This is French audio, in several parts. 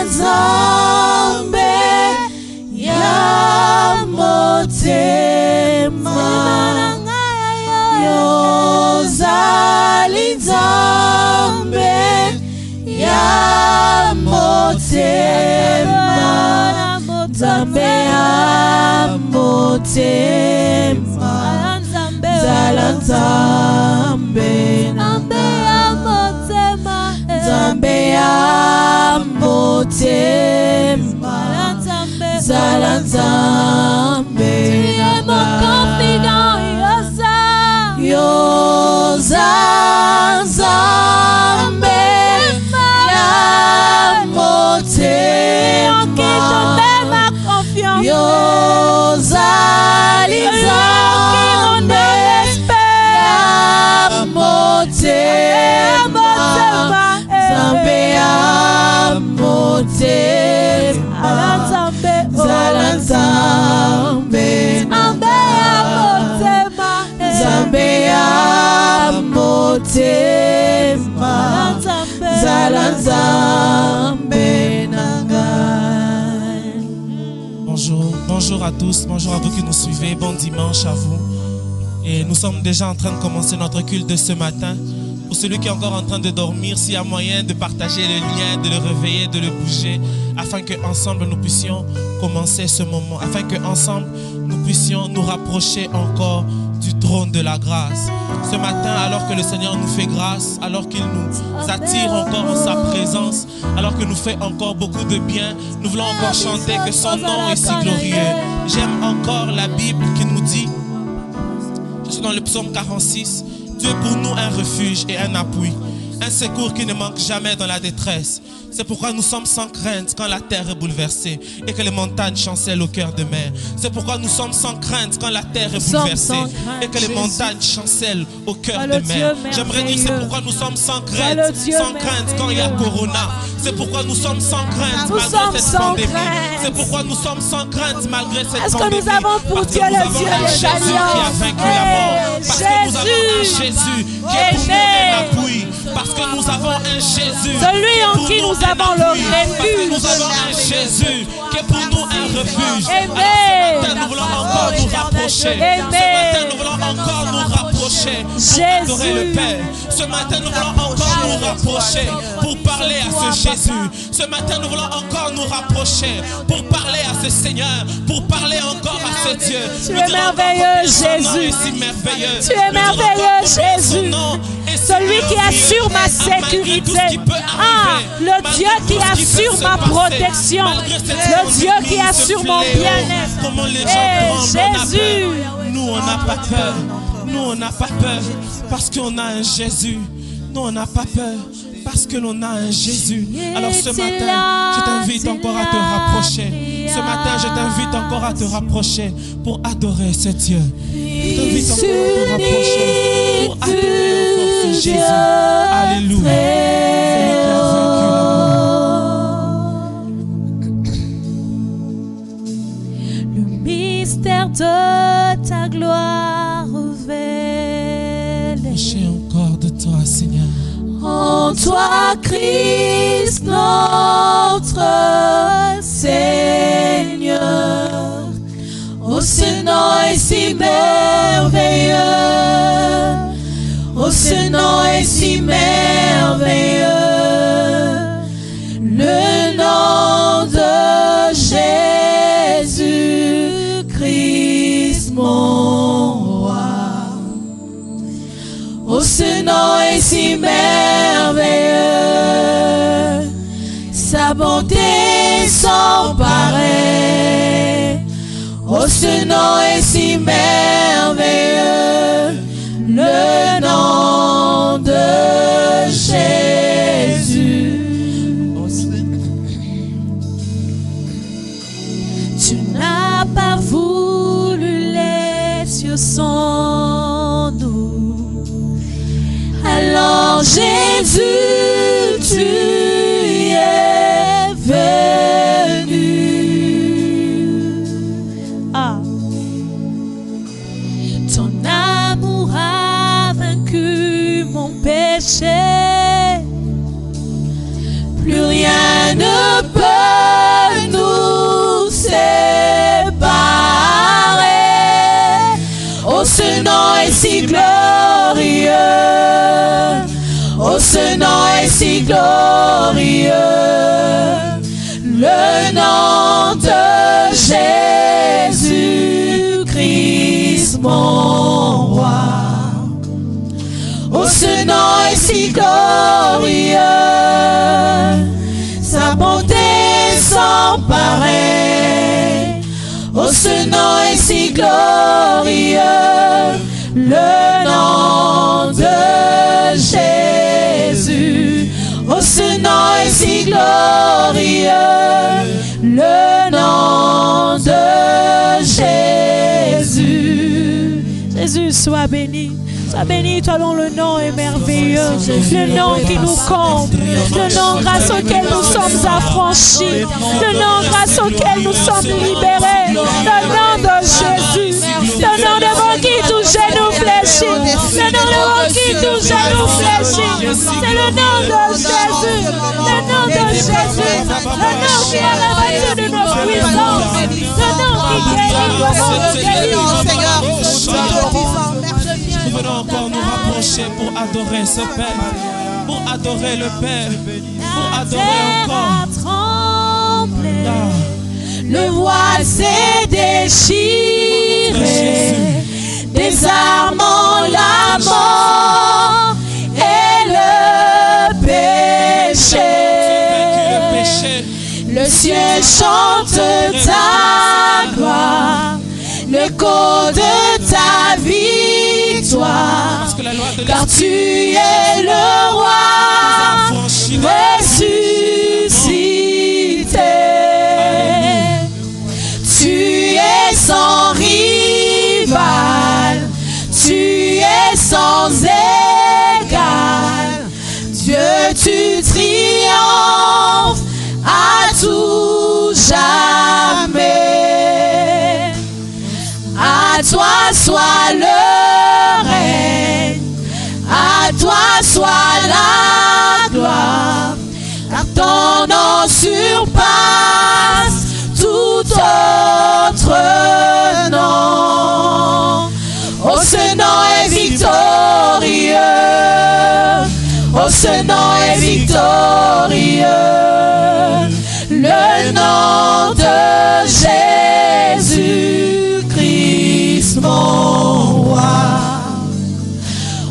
Nzambe ya motema Yozali Nzambe ya motema Nzambe ya motema Zala Nzambe Nzambe ya motema Zala Nzambe Yoza Nzambe ya motema Yoza Nzambe ya motema Nzambe ya motema Zala Nzambe Nzambe ya motema Zala Nzambe nangai. Bonjour à tous, bonjour à vous qui nous suivez, bon dimanche à vous. Et nous sommes déjà en train de commencer notre culte de ce matin. Pour celui qui est encore en train de dormir, s'il y a moyen de partager le lien, de le réveiller, de le bouger, afin qu'ensemble nous puissions commencer ce moment, afin qu'ensemble nous puissions nous rapprocher encore du trône de la grâce. Ce matin, alors que le Seigneur nous fait grâce, alors qu'il nous attire encore en sa présence, alors qu'il nous fait encore beaucoup de bien, nous voulons encore chanter que son nom est si glorieux. J'aime encore la Bible qui nous dit, je suis dans le psaume 46, Dieu pour nous un refuge et un appui, un secours qui ne manque jamais dans la détresse. C'est pourquoi nous sommes sans crainte quand la terre est bouleversée et que les montagnes chancellent au cœur de mer. C'est pourquoi nous sommes sans crainte quand la terre est bouleversée et que les montagnes chancellent au cœur de mer. J'aimerais dire c'est pourquoi nous sommes sans crainte quand il y a Corona. C'est pourquoi nous sommes sans crainte malgré cette pandémie. C'est pourquoi nous sommes sans crainte malgré cette pandémie. Est-ce que nous avons pour Dieu le Dieu des alliances? Jésus qui a vaincu la mort. Parce que nous avons un Jésus qui est pour nous un appui. Parce que nous avons un Jésus celui en qui nous avons le refuge. Nous avons un Jésus qui est pour nous un refuge. Amen. Alors, ce matin, nous voulons encore nous rapprocher. Ce matin, nous voulons encore nous rapprocher pour adorer le Père. Ce matin, nous voulons encore nous rapprocher pour parler à ce Jésus. Ce matin, nous voulons encore nous rapprocher pour parler à ce Seigneur, pour parler encore à ce Dieu. Tu es merveilleux, Jésus. Tu es merveilleux, Jésus. Celui qui assure ma sécurité. Ah, le Dieu qui assure ma protection. Le Dieu qui assure mon bien-être. Jésus. Nous, on n'a pas peur. Nous, on n'a pas peur parce qu'on a un Jésus. Nous, on n'a pas peur parce que l'on a un Jésus. Alors ce matin, je t'invite encore à te rapprocher. Ce matin, je t'invite encore à te rapprocher pour adorer ce Dieu. Je t'invite encore à te rapprocher pour adorer encore ce Jésus. Alléluia. Celui qui a vaincu la mort. Le mystère de ta gloire révèle. Approchez encore de toi, Seigneur. En toi, Christ, notre Seigneur. Oh, ce nom est si merveilleux. Oh, ce nom est si merveilleux. Le nom de Jésus-Christ, mon roi. Oh, ce nom est si merveilleux. Sa bonté sans pareil. Oh, ce nom est si merveilleux. Le nom de Jésus. Tu n'as pas voulu les cieux sans nous. Alors Jésus, tu es venu. Ah. Ton amour a vaincu mon péché. plus rien ne peut nous séparer. Oh, ce nom est si glorieux. Oh, ce nom est si glorieux. Le nom de Jésus-Christ, mon roi. Oh, ce nom est si glorieux. Sa bonté sans pareil. Oh, ce nom est si glorieux. Le nom de Jésus. Oh, ce nom est si glorieux. Le nom de Jésus. Jésus, sois béni. Sois béni, toi dont le nom est merveilleux, le nom qui nous comble, le nom grâce auquel nous sommes affranchis, le nom grâce auquel nous sommes libérés, le nom de Jésus, le nom devant qui tout genou fléchit, le nom devant qui tout genou fléchit, c'est le nom de Jésus, le nom de Jésus, le nom qui est la voiture de nos puissances, le nom qui guérit, le nom qui guérit. Nous venons encore nous rapprocher pour adorer ce Père, pour adorer le Père, pour adorer encore. Le voile s'est déchiré, désarmant la mort et le péché. Le ciel chante ta gloire, l'écho de ta victoire, car tu es le roi ressuscité. Tu es sans rival, tu es sans égal. Dieu, tu triomphes à tout jamais. À toi soit le règne, à toi soit la gloire, car ton nom surpasse tout autre nom. Oh, ce nom est victorieux, oh, ce nom est victorieux, le nom de Jésus-Christ, mon roi.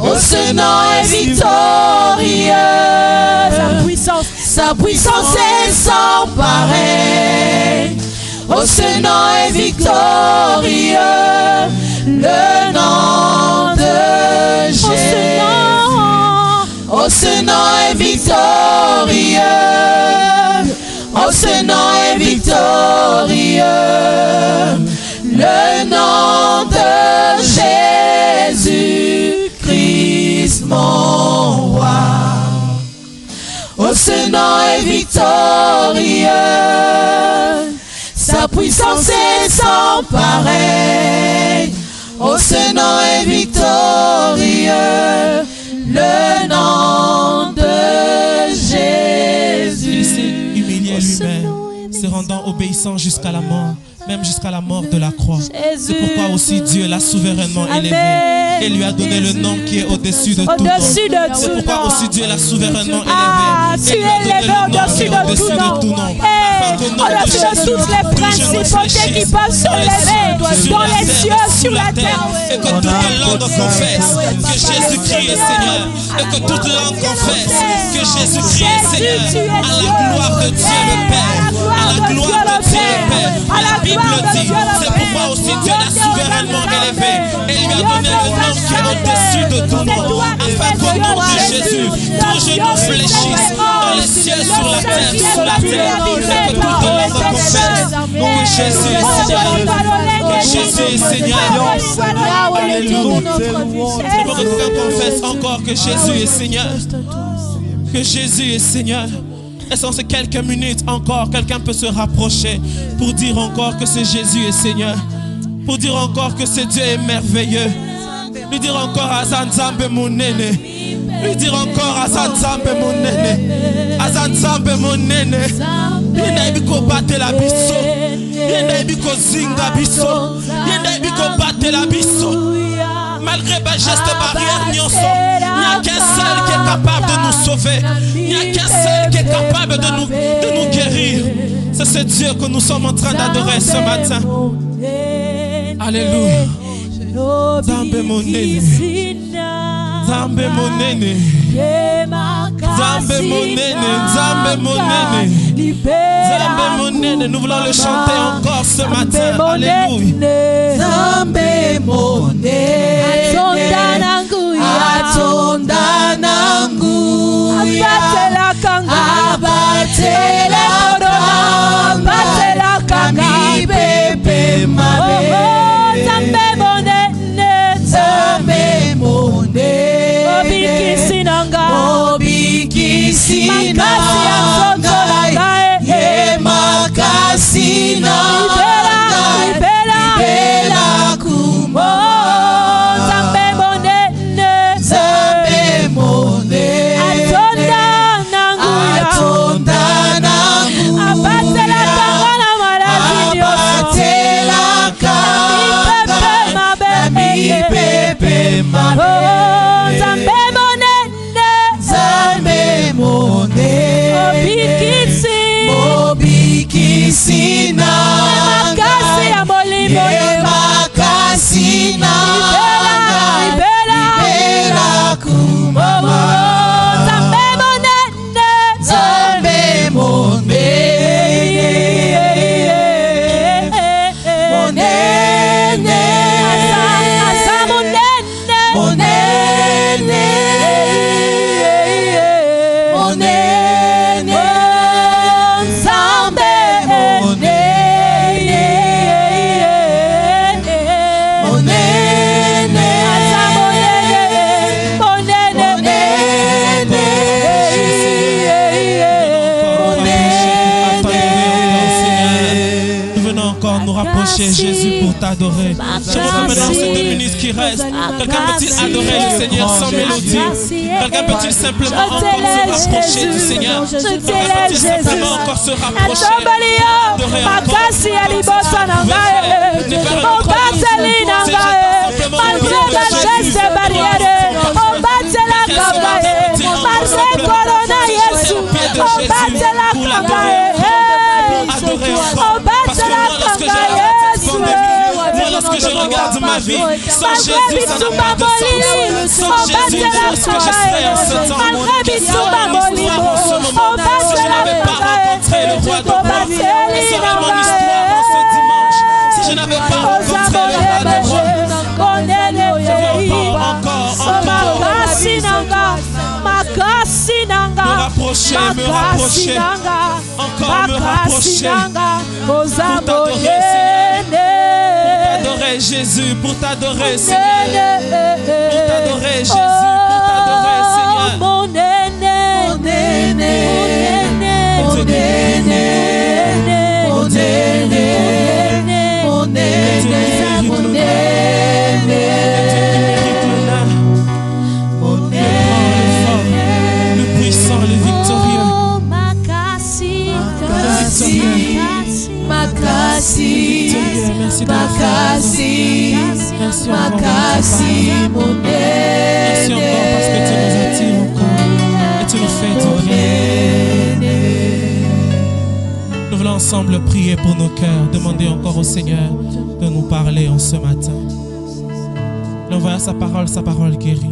Oh, ce nom est victorieux, sa puissance est sans pareil. Oh, ce nom est victorieux, le nom de Jésus. Oh, ce nom est victorieux, oh, ce nom est victorieux, le nom de Jésus-Christ, mon roi. Oh, ce nom est victorieux, sa puissance est sans pareil. Oh, ce nom est victorieux, le nom de Jésus. Il s'est humilié lui-même, se rendant obéissant jusqu'à la mort, même jusqu'à la mort de la croix. C'est pourquoi aussi Dieu l'a souverainement élevé et lui a donné le nom qui est au-dessus de tout nom. C'est pourquoi aussi Dieu l'a souverainement élevé et lui a donné le nom qui est au-dessus de tout nom. Au-dessus de toutes les principautés qui peuvent se lever dans les cieux, sur la terre. Et que toute langue confesse que Jésus-Christ est Seigneur. Et que toute langue confesse que Jésus-Christ est Seigneur. À la gloire de Dieu le Père. À la gloire de Dieu le Père. La Bible dit, c'est pourquoi aussi Dieu l'a souverainement élevé. Et lui a donné le nom qui est au-dessus de tout nom. Afin qu'au nom de Jésus, tout genou fléchisse dans les cieux, sur la terre, sous la terre. Et que toute langue confesse que Jésus est Seigneur. Que Jésus est Seigneur. Alléluia. C'est pour que quelqu'un confesse encore que Jésus est Seigneur. Que Jésus est Seigneur. Et sans ces quelques minutes encore, quelqu'un peut se rapprocher pour dire encore que ce Jésus est Seigneur. Pour dire encore que ce Dieu est merveilleux. Lui dire encore Azanzambe mon néné. Lui dire encore Azanzambe mon néné. Azanzambe mon néné. Yenda ibiko bate la biso. Yenda ibiko zinga biso. Yenda ibiko bate la biso. Malgré les gestes barrières, il n'y a qu'un seul qui est capable de nous sauver. Il n'y a qu'un seul qui est capable de nous guérir. C'est ce Dieu que nous sommes en train d'adorer ce matin. Alléluia. Zambe mon néné. Zambe mon néné. Zambe mon néné. Zambe mon néné. Zambe mon néné. Nous voulons le chanter encore ce matin. Alléluia. Zambe mon néné. Atonda nangu Abatela kanga. Abatela kanga. Abatela kanga. Kami pepe mabe. Zambe mon néné. Zambe mon néné. Obiki sinanga. Obiki sinanga. Ye makasi nanga. Libela kumo. Zambe mon néné. Zambe mon néné. Atonda nangu. Atonda nangu. Abatela kanga na maladi nyonso. Abatela kanga. Mi pepe mabe. Zambe mon néné. Zambe mon néné. Obiki nanga. Makasi ya molimo. Ye makasi nanga. Libela kumama. Zambe mon néné. Zambe mon néné. Mon néné. Asa mon néné. Mon néné. Mon néné. Zambe Mon néné. Mon néné. Asa mon néné. Mon néné. Nous venons encore nous rapprocher, Jésus, pour t'adorer. Je voudrais maintenant ces 2 minutes qui restent. Quelqu'un peut-il adorer le Seigneur sans mélodie? Quelqu'un peut-il simplement encore se rapprocher du Seigneur? Quelqu'un peut-il simplement encore se rapprocher? Adorer encore. Makasi ya liboso na ngai. Obateli na ngai. Malgré la geste barrière. Obatela kanga. Malgré corona Yesu. Obatela kanga. Adorer encore. Parce que moi, lorsque je regarde cette pandémie, moi, lorsque je regarde ma vie, sans Jésus, ça n'a pas de sens. Sans Jésus, où est-ce que je serais en ce temps? Quelle serait mon histoire en ce moment si je n'avais pas rencontré le roi de roi? Quelle serait mon histoire en ce dimanche si je n'avais pas rencontré le roi de roi? Me rapprocher, encore me rapprocher, pour t'adorer, Seigneur, pour t'adorer, Jésus, pour t'adorer, Seigneur, pour t'adorer, Jésus, pour t'adorer, Seigneur. Mon néné, Mon néné. mon néné, Mon néné. Mon néné. Mon néné. Mon néné. Le puissant, le victorieux. Oh, makasi, Makasi. Merci de le faire. Makasi. Merci encore, Makasi. Mon Merci néné. encore parce que tu nous attires encore et tu nous fais du bien. Nous voulons ensemble prier pour nos cœurs, demander encore au Seigneur de nous parler en ce matin. Nous envoyons sa parole guérit.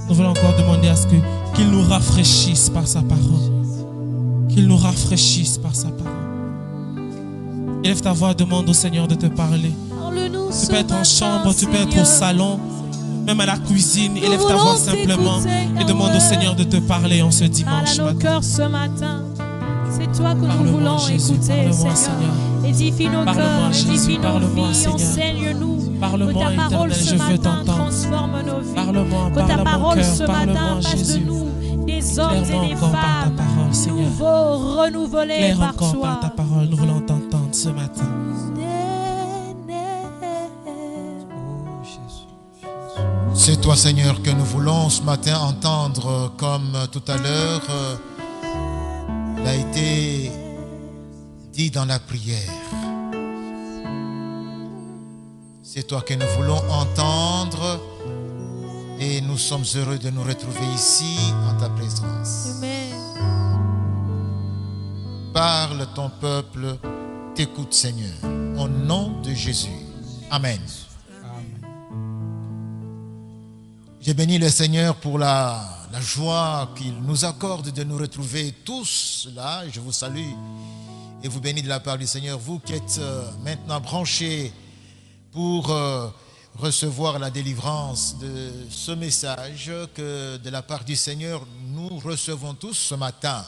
Nous voulons encore demander à ce qu'il nous rafraîchisse par sa parole. Qu'il nous rafraîchisse par sa parole. Élève ta voix, demande au Seigneur de te parler. Tu peux être en chambre, tu peux être au salon, même à la cuisine. Élève ta voix simplement et demande au Seigneur de te parler en ce dimanche Parle à nos matin. cœurs ce matin. C'est toi que nous Parle-moi, voulons Jésus, écouter, parle-moi, Seigneur. Seigneur. Édifie nos Parle-moi, cœurs, Jésus, édifie nos parle-moi, vies, Seigneur. enseigne-nous. Que Parle-moi, ta parole Éternel, ce je veux matin t'entendre. transforme nos vies. Parle-moi, Que ta parle à mon parole cœur, ce parle-moi, matin fasse de Jésus. nous des hommes Claire-moi et des encore par ta femmes parole, Seigneur. nouveaux, renouvelés Claire par encore toi. par ta parole, nous voulons t'entendre ce matin. C'est toi, Seigneur, que nous voulons ce matin entendre, comme tout à l'heure, il a été dit dans la prière. C'est toi que nous voulons entendre et nous sommes heureux de nous retrouver ici en ta présence. Amen. Parle, ton peuple t'écoute, Seigneur, au nom de Jésus. Amen. J'ai béni le Seigneur pour la joie qu'il nous accorde de nous retrouver tous là. Je vous salue et vous bénis de la part du Seigneur. Vous qui êtes maintenant branchés pour recevoir la délivrance de ce message que de la part du Seigneur nous recevons tous ce matin.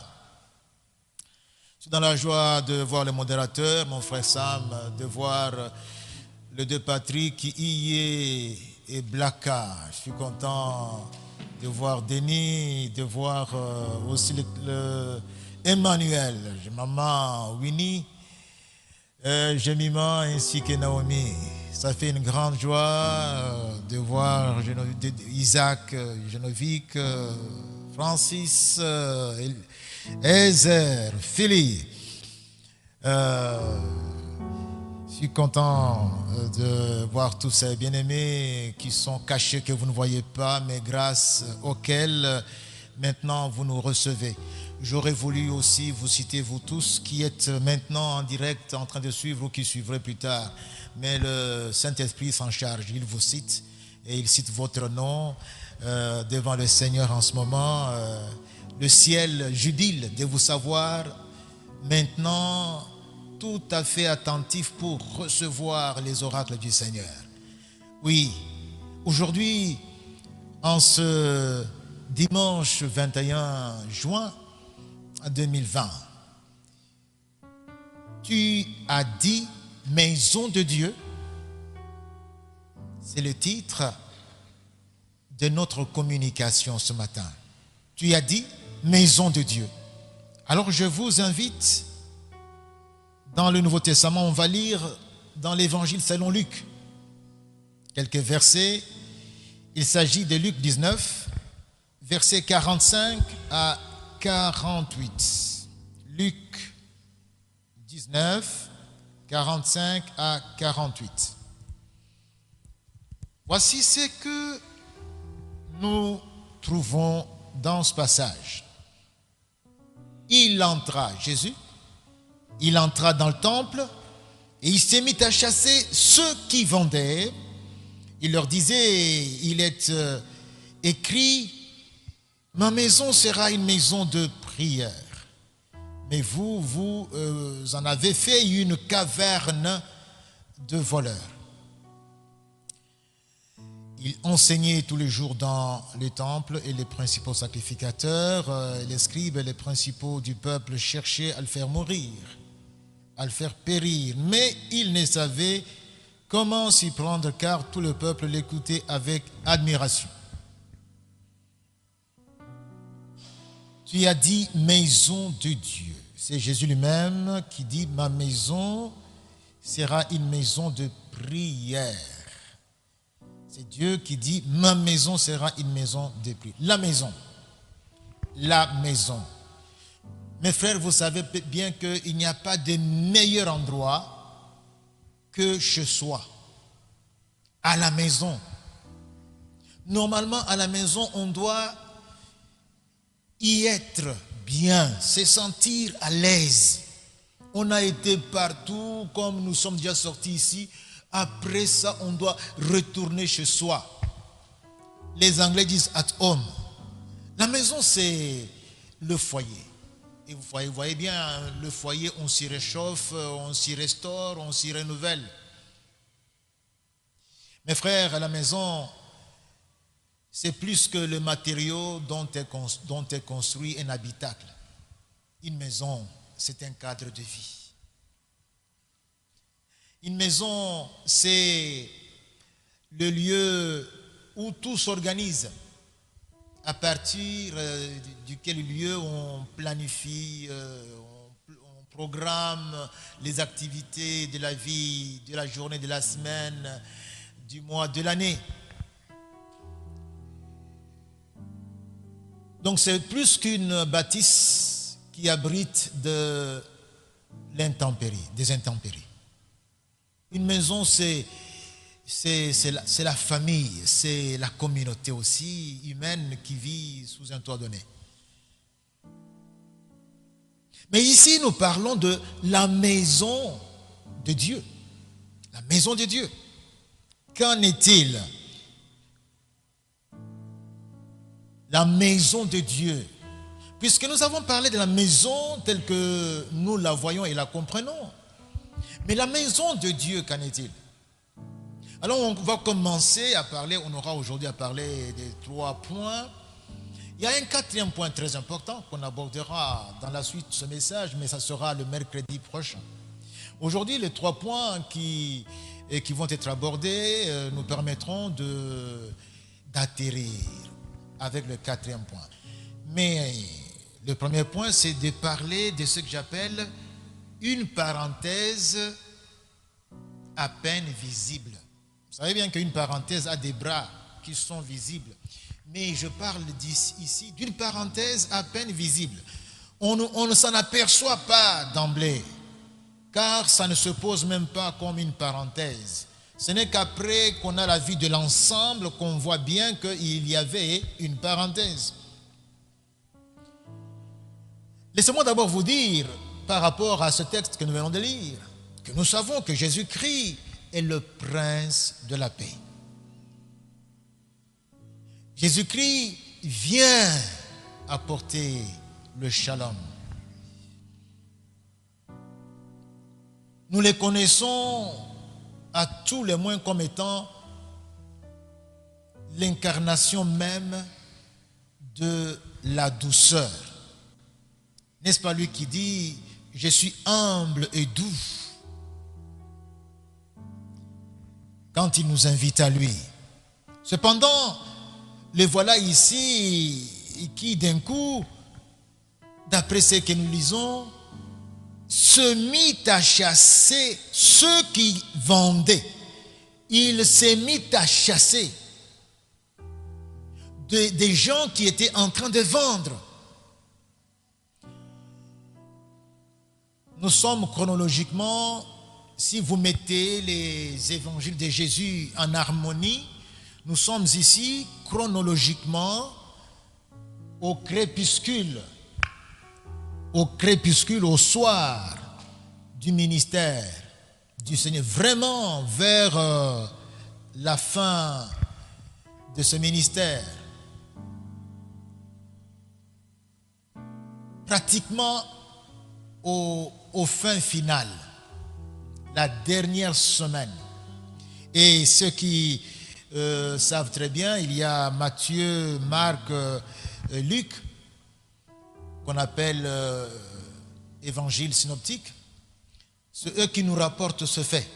Je suis dans la joie de voir le modérateur, mon frère Sam, de voir le deux Patrick, Iye et Blaka. Je suis content de voir Denis, de voir aussi le Emmanuel, maman Winnie, Jemima ainsi que Naomi. Ça fait une grande joie de voir Isaac, Genovic, Francis, Ezer, Philly. Je suis content de voir tous ces bien-aimés qui sont cachés, que vous ne voyez pas, mais grâce auxquels maintenant vous nous recevez. J'aurais voulu aussi vous citer, vous tous qui êtes maintenant en direct en train de suivre ou qui suivrez plus tard. Mais le Saint-Esprit s'en charge, il vous cite et il cite votre nom devant le Seigneur en ce moment. Le ciel jubile de vous savoir maintenant tout à fait attentif pour recevoir les oracles du Seigneur. Oui, aujourd'hui, en ce dimanche 21 juin 2020, tu as dit maison de Dieu. C'est le titre de notre communication ce matin. Tu as dit maison de Dieu. Alors je vous invite dans le Nouveau Testament, on va lire dans l'Évangile selon Luc quelques versets. Il s'agit de Luc 19, versets 45 à 48. Luc 19, 45 à 48. Voici ce que nous trouvons dans ce passage. Il entra, Jésus, il entra dans le temple et il s'est mis à chasser ceux qui vendaient. Il leur disait, il est écrit, ma maison sera une maison de prière. Mais vous en avez fait une caverne de voleurs. Il enseignait tous les jours dans le temple et les principaux sacrificateurs, les scribes et les principaux du peuple cherchaient à le faire mourir, à le faire périr. Mais il ne savait comment s'y prendre car tout le peuple l'écoutait avec admiration. Tu as dit maison de Dieu. C'est Jésus lui-même qui dit ma maison sera une maison de prière. C'est Dieu qui dit ma maison sera une maison de prière. La maison. La maison. Mes frères, vous savez bien qu'il n'y a pas de meilleur endroit que chez soi. À la maison. Normalement, à la maison, on doit y être bien, se sentir à l'aise. On a été partout, comme nous sommes déjà sortis ici. Après ça, on doit retourner chez soi. Les Anglais disent at home. La maison, c'est le foyer. Et vous voyez bien, le foyer, on s'y réchauffe, on s'y restaure, on s'y renouvelle. Mes frères, à la maison, c'est plus que le matériau dont est construit un habitacle. Une maison, c'est un cadre de vie. Une maison, c'est le lieu où tout s'organise. À partir duquel lieu on planifie, on programme les activités de la vie, de la journée, de la semaine, du mois, de l'année. Donc c'est plus qu'une bâtisse qui abrite de l'intempérie, des intempéries. Une maison, c'est la famille, c'est la communauté aussi humaine qui vit sous un toit donné. Mais ici, nous parlons de la maison de Dieu. La maison de Dieu. Qu'en est-il? La maison de Dieu. Puisque nous avons parlé de la maison telle que nous la voyons et la comprenons. Mais la maison de Dieu, qu'en est-il? Alors on va commencer à parler, on aura aujourd'hui à parler des 3 points. Il y a un 4e point très important qu'on abordera dans la suite de ce message, mais ça sera le mercredi prochain. Aujourd'hui, les 3 points qui vont être abordés nous permettront d'atterrir avec le 4e point. Mais le premier point, c'est de parler de ce que j'appelle une parenthèse à peine visible. Vous savez bien qu'une parenthèse a des bras qui sont visibles. Mais je parle ici d'une parenthèse à peine visible. On ne s'en aperçoit pas d'emblée, car ça ne se pose même pas comme une parenthèse. Ce n'est qu'après qu'on a la vue de l'ensemble qu'on voit bien qu'il y avait une parenthèse. Laissez-moi d'abord vous dire, par rapport à ce texte que nous venons de lire, que nous savons que Jésus-Christ est le prince de la paix. Jésus-Christ vient apporter le shalom. Nous les connaissons à tous les moins comme étant l'incarnation même de la douceur. N'est-ce pas lui qui dit « Je suis humble et doux » quand il nous invite à lui. Cependant, les voilà ici qui d'un coup, d'après ce que nous lisons, se mit à chasser ceux qui vendaient. Il s'est mis à chasser des gens qui étaient en train de vendre. Nous sommes chronologiquement, si vous mettez les évangiles de Jésus en harmonie, nous sommes ici chronologiquement au crépuscule, au soir du ministère du Seigneur, vraiment vers la fin de ce ministère. Pratiquement au fin final, la dernière semaine. Et ceux qui savent très bien, il y a Matthieu, Marc, Luc, qu'on appelle évangile synoptique. C'est eux qui nous rapportent ce fait.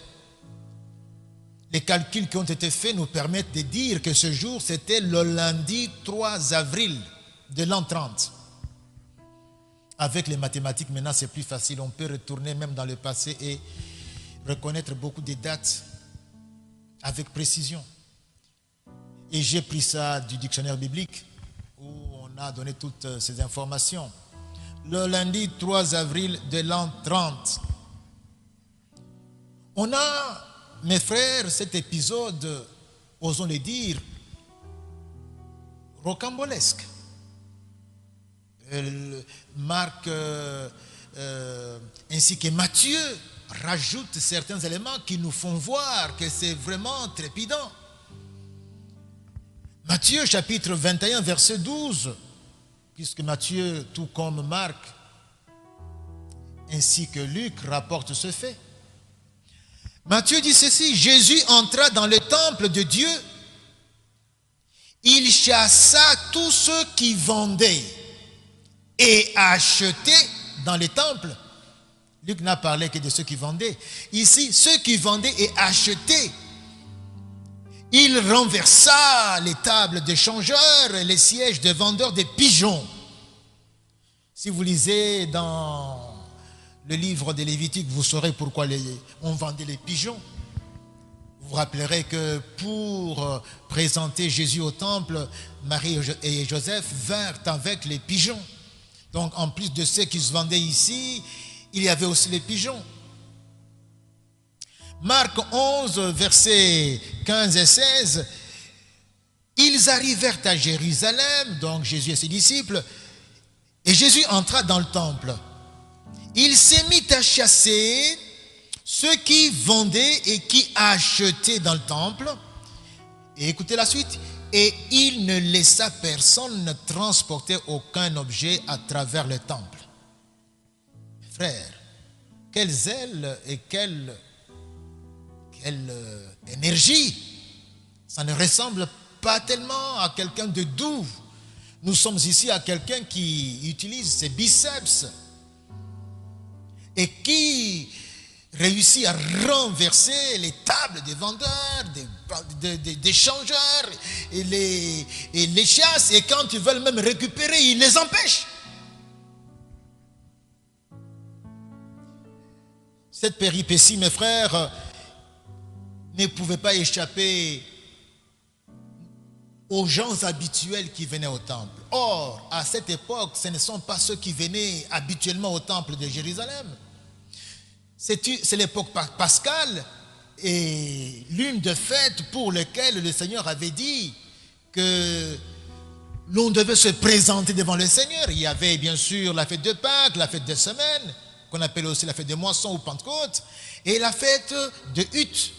Les calculs qui ont été faits nous permettent de dire que ce jour, c'était le lundi 3 avril de l'an 30. Avec les mathématiques, maintenant, c'est plus facile. On peut retourner même dans le passé et reconnaître beaucoup de dates avec précision. Et j'ai pris ça du dictionnaire biblique où on a donné toutes ces informations. Le lundi 3 avril de l'an 30. On a, mes frères, cet épisode, osons le dire, rocambolesque. Marc ainsi que Matthieu rajoutent certains éléments qui nous font voir que c'est vraiment trépidant. Matthieu chapitre 21 verset 12, puisque Matthieu tout comme Marc ainsi que Luc rapportent ce fait. Matthieu dit ceci: Jésus entra dans le temple de Dieu, il chassa tous ceux qui vendaient et achetaient dans les temples. Luc n'a parlé que de ceux qui vendaient. Ici, ceux qui vendaient et achetaient. Il renversa les tables des changeurs et les sièges des vendeurs des pigeons. Si vous lisez dans le livre des Lévitiques, vous saurez pourquoi on vendait les pigeons. Vous Vous vous rappellerez que pour présenter Jésus au temple, Marie et Joseph vinrent avec les pigeons. Donc en plus de ceux qui se vendaient ici, il y avait aussi les pigeons. Marc 11, versets 15 et 16. Ils arrivèrent à Jérusalem, donc Jésus et ses disciples, et Jésus entra dans le temple. Il s'est mis à chasser ceux qui vendaient et qui achetaient dans le temple. Et écoutez la suite. Et il ne laissa personne transporter aucun objet à travers le temple. Frères, quel zèle et quelle énergie. Ça ne ressemble pas tellement à quelqu'un de doux. Nous sommes ici à quelqu'un qui utilise ses biceps et qui réussit à renverser les tables des vendeurs, des changeurs et les chasse, et quand ils veulent même récupérer, ils les empêchent. Cette péripétie, mes frères, ne pouvait pas échapper aux gens habituels qui venaient au temple. Or, à cette époque, ce ne sont pas ceux qui venaient habituellement au temple de Jérusalem. C'est l'époque pascale et l'une des fêtes pour lesquelles le Seigneur avait dit que l'on devait se présenter devant le Seigneur. Il y avait bien sûr la fête de Pâques, la fête des semaines, qu'on appelle aussi la fête des moissons ou Pentecôte, et la fête de Huttes.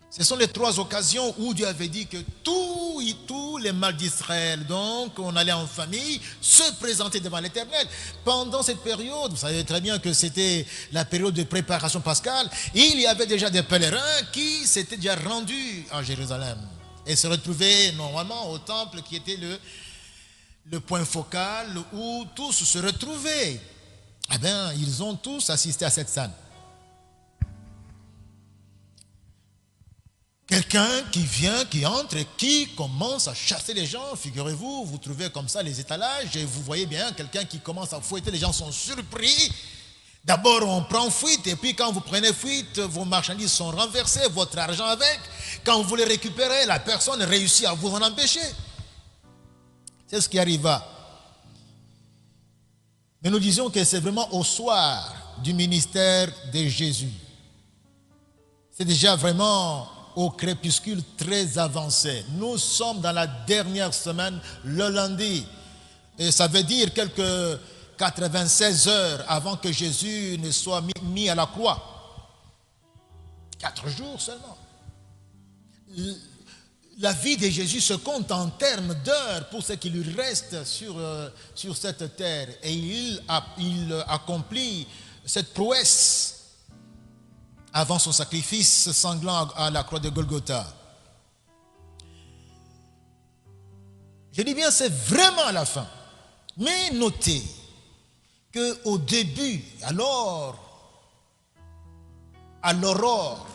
Ce sont les trois occasions où Dieu avait dit que tous les mâles d'Israël, donc on allait en famille se présenter devant l'Éternel. Pendant cette période, vous savez très bien que c'était la période de préparation pascale, il y avait déjà des pèlerins qui s'étaient déjà rendus à Jérusalem et se retrouvaient normalement au temple qui était le point focal où tous se retrouvaient. Eh bien, ils ont tous assisté à cette scène. Quelqu'un qui vient, qui entre et qui commence à chasser les gens. Figurez-vous, vous trouvez comme ça les étalages et vous voyez bien quelqu'un qui commence à fouetter. Les gens sont surpris. D'abord, on prend fuite et puis quand vous prenez fuite, vos marchandises sont renversées, votre argent avec. Quand vous les récupérez, la personne réussit à vous en empêcher. C'est ce qui arriva. Mais nous disions que c'est vraiment au soir du ministère de Jésus. C'est déjà vraiment au crépuscule très avancé. Nous sommes dans la dernière semaine, le lundi. Et ça veut dire quelques 96 heures avant que Jésus ne soit mis à la croix. 4 jours seulement. La vie de Jésus se compte en termes d'heures pour ce qui lui reste sur cette terre. Et il accomplit cette prouesse avant son sacrifice sanglant à la croix de Golgotha. Je dis bien, c'est vraiment à la fin. Mais notez qu'au début, alors, à l'aurore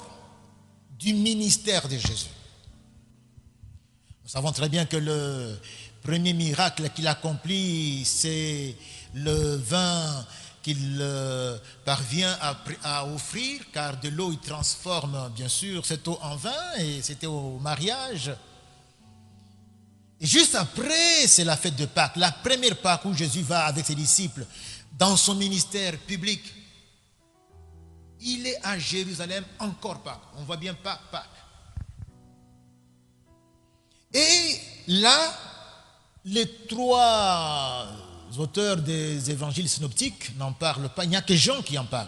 du ministère de Jésus, nous savons très bien que le premier miracle qu'il accomplit, c'est le vin qu'il parvient à offrir, car de l'eau il transforme bien sûr cette eau en vin, et c'était au mariage. Et juste après, c'est la fête de Pâques, la première Pâques où Jésus va avec ses disciples dans son ministère public. Il est à Jérusalem, encore Pâques. On voit bien Pâques. Et là, les trois auteurs des évangiles synoptiques n'en parlent pas. Il n'y a que Jean qui en parle.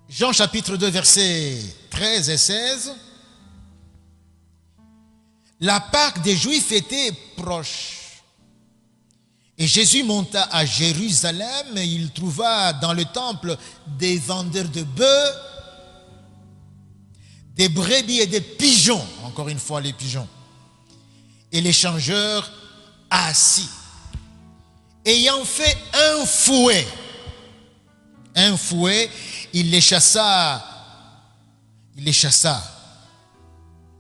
Jean chapitre 2 versets 13 et 16. La Pâque des Juifs était proche. Et Jésus monta à Jérusalem et il trouva dans le temple des vendeurs de bœufs, des brebis et des pigeons. Encore une fois les pigeons. Et les changeurs assis, ayant fait un fouet, il les chassa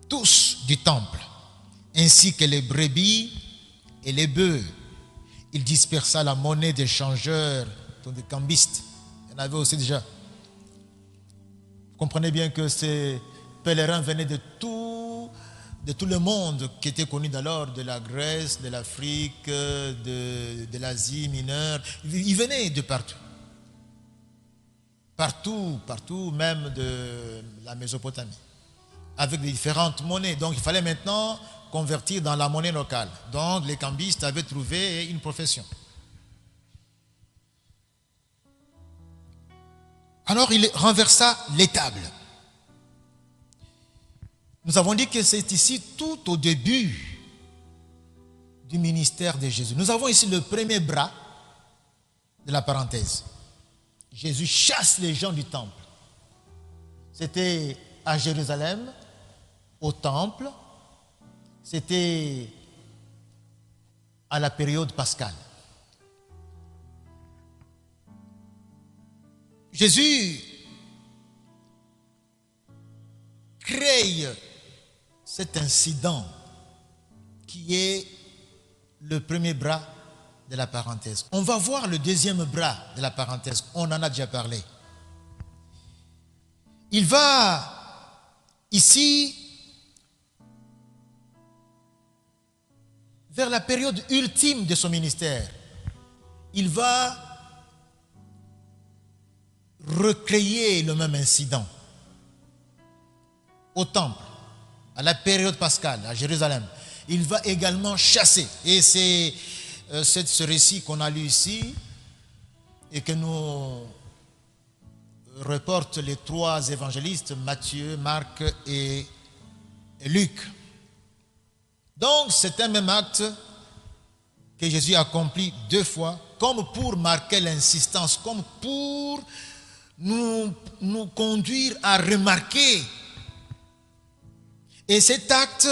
tous du temple, ainsi que les brebis et les bœufs. Il dispersa la monnaie des changeurs, des cambistes. Il y en avait aussi déjà. Vous comprenez bien que ces pèlerins venaient de tout le monde qui était connu d'alors, de la Grèce, de l'Afrique, de l'Asie mineure. Ils venaient de partout. Partout, même de la Mésopotamie, avec des différentes monnaies. Donc il fallait maintenant convertir dans la monnaie locale. Donc les cambistes avaient trouvé une profession. Alors il renversa l'étable. Nous avons dit que c'est ici tout au début du ministère de Jésus. Nous avons ici le premier bras de la parenthèse. Jésus chasse les gens du temple. C'était à Jérusalem, au temple. C'était à la période pascale. Jésus crée cet incident qui est le premier bras de la parenthèse. On va voir le deuxième bras de la parenthèse. On en a déjà parlé. Il va ici vers la période ultime de son ministère. Il va recréer le même incident au temple, à la période pascale, à Jérusalem. Il va également chasser. Et c'est ce récit qu'on a lu ici et que nous reportent les trois évangélistes, Matthieu, Marc et Luc. Donc c'est un même acte que Jésus accomplit deux fois, comme pour marquer l'insistance, comme pour nous conduire à remarquer. Et cet acte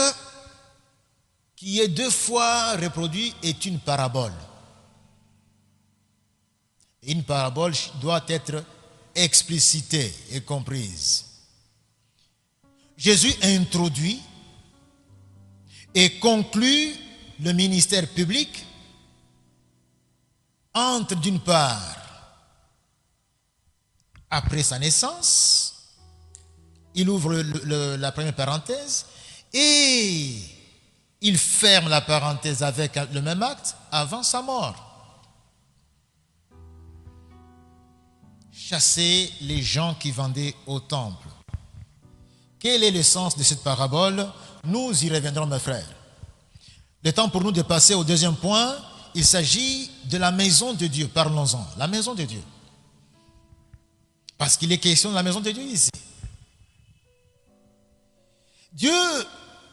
qui est deux fois reproduit est une parabole. Et une parabole doit être explicitée et comprise. Jésus introduit et conclut le ministère public entre, d'une part, après sa naissance, il ouvre la première parenthèse et il ferme la parenthèse avec le même acte avant sa mort. Chasser les gens qui vendaient au temple. Quel est le sens de cette parabole? Nous y reviendrons, mes frères. Le temps pour nous de passer au deuxième point. Il s'agit de la maison de Dieu. Parlons-en. La maison de Dieu. Parce qu'il est question de la maison de Dieu ici. Dieu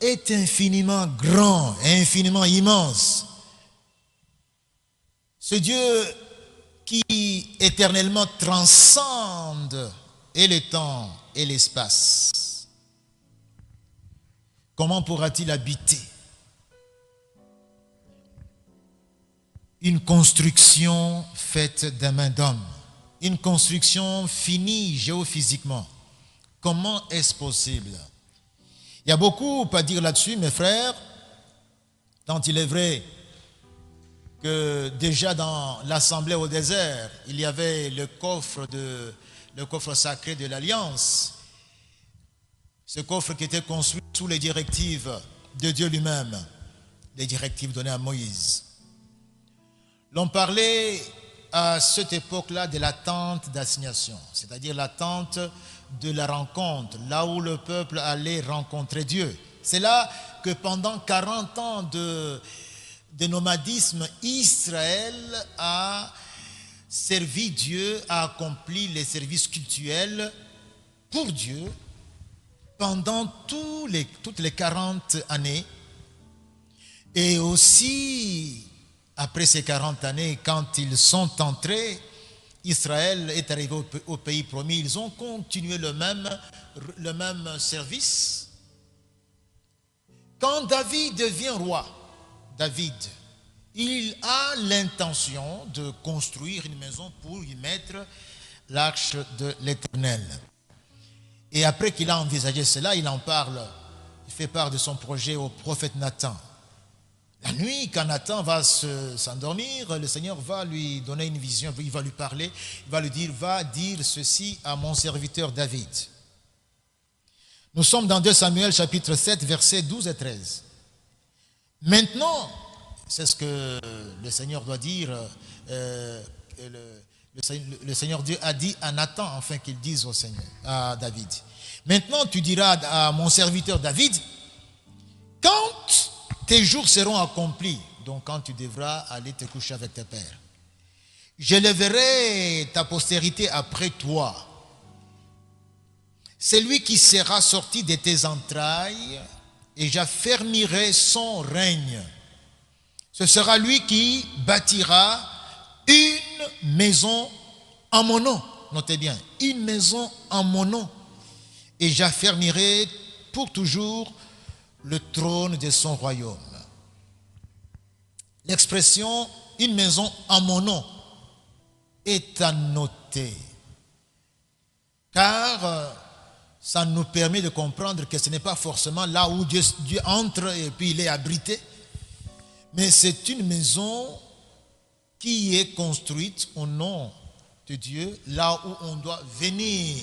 est infiniment grand, infiniment immense. Ce Dieu qui éternellement transcende et le temps et l'espace. Comment pourra-t-il habiter une construction faite d'un main d'homme? Une construction finie géophysiquement. Comment est-ce possible? Il y a beaucoup à dire là-dessus, mes frères, tant il est vrai que déjà dans l'assemblée au désert, il y avait le coffre sacré de l'Alliance. Ce coffre qui était construit sous les directives de Dieu lui-même, les directives données à Moïse. L'on parlait à cette époque-là de la tente d'assignation, c'est-à-dire la tente de la rencontre, là où le peuple allait rencontrer Dieu. C'est là que pendant 40 ans de nomadisme, Israël a servi Dieu, a accompli les services cultuels pour Dieu pendant toutes les 40 années. Et aussi, après ces 40 années, quand ils sont entrés, Israël est arrivé au pays promis, ils ont continué le même service. Quand David devient roi, il a l'intention de construire une maison pour y mettre l'arche de l'Éternel. Et après qu'il a envisagé cela, il en parle, il fait part de son projet au prophète Nathan. La nuit, quand Nathan va s'endormir, le Seigneur va lui donner une vision, il va lui parler, il va lui dire, va dire ceci à mon serviteur David. Nous sommes dans 2 Samuel chapitre 7, versets 12 et 13. Maintenant, c'est ce que le Seigneur doit dire, le Seigneur Dieu a dit à Nathan, afin qu'il dise au Seigneur, à David. Maintenant, tu diras à mon serviteur David, quand tes jours seront accomplis, donc quand tu devras aller te coucher avec tes pères, j'élèverai ta postérité après toi. C'est lui qui sera sorti de tes entrailles et j'affermirai son règne. Ce sera lui qui bâtira une maison en mon nom. Notez bien, une maison en mon nom. Et j'affermirai pour toujours le trône de son royaume. L'expression « une maison en mon nom » est à noter. Car ça nous permet de comprendre que ce n'est pas forcément là où Dieu entre et puis il est abrité. Mais c'est une maison qui est construite au nom de Dieu, là où on doit venir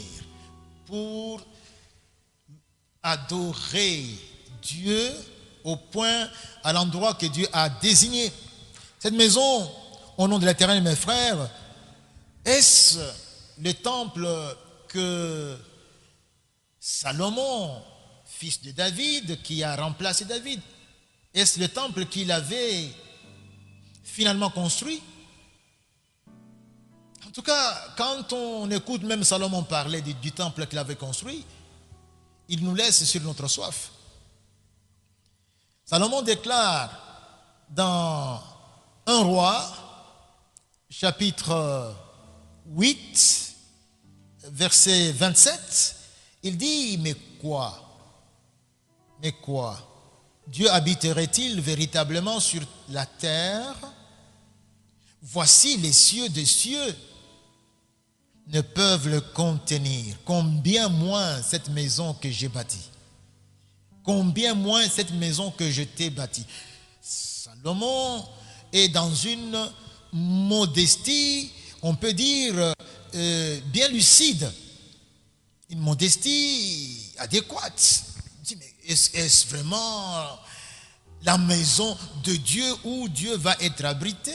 pour adorer Dieu au point, à l'endroit que Dieu a désigné. Cette maison, au nom de l'Éternel, mes frères, est-ce le temple que Salomon, fils de David, qui a remplacé David, est-ce le temple qu'il avait finalement construit? En tout cas, quand on écoute même Salomon parler du temple qu'il avait construit, il nous laisse sur notre soif. Salomon déclare dans 1 Roi, chapitre 8, verset 27, il dit, mais quoi? Mais quoi? Dieu habiterait-il véritablement sur la terre? Voici les cieux des cieux ne peuvent le contenir. Combien moins cette maison que j'ai bâtie. Combien moins cette maison que je t'ai bâtie. Salomon est dans une modestie, on peut dire, bien lucide. Une modestie adéquate. Mais est-ce vraiment la maison de Dieu où Dieu va être abrité?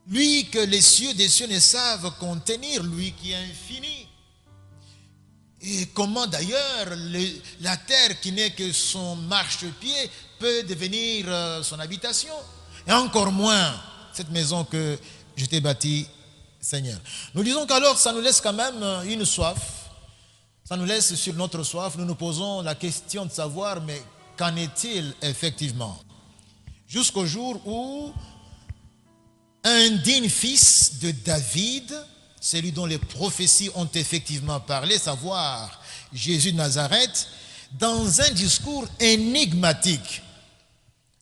Lui que les cieux des cieux ne savent contenir, lui qui est infini. Et comment d'ailleurs la terre qui n'est que son marchepied peut devenir son habitation? Et encore moins cette maison que je t'ai bâtie, Seigneur. Nous disons qu'alors ça nous laisse quand même une soif. Ça nous laisse sur notre soif. Nous nous posons la question de savoir, mais qu'en est-il effectivement? Jusqu'au jour où un digne fils de David, celui dont les prophéties ont effectivement parlé, savoir Jésus de Nazareth, dans un discours énigmatique,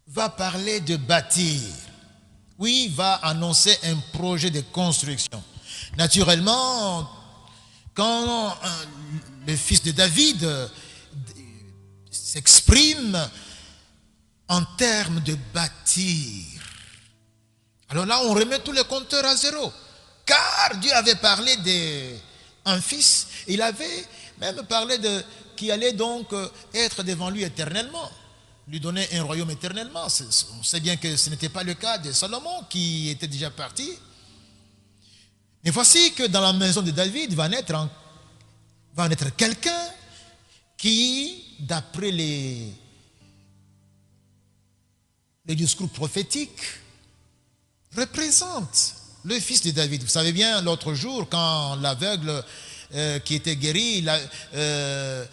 va parler de bâtir. Oui, va annoncer un projet de construction. Naturellement, quand le fils de David s'exprime en termes de bâtir, alors là, on remet tous les compteurs à zéro. Car Dieu avait parlé d'un fils, il avait même parlé qui allait donc être devant lui éternellement, lui donner un royaume éternellement. On sait bien que ce n'était pas le cas de Salomon qui était déjà parti. Mais voici que dans la maison de David va naître quelqu'un qui, d'après les discours prophétiques, représente le fils de David. Vous savez bien, l'autre jour, quand l'aveugle qui était guéri, il a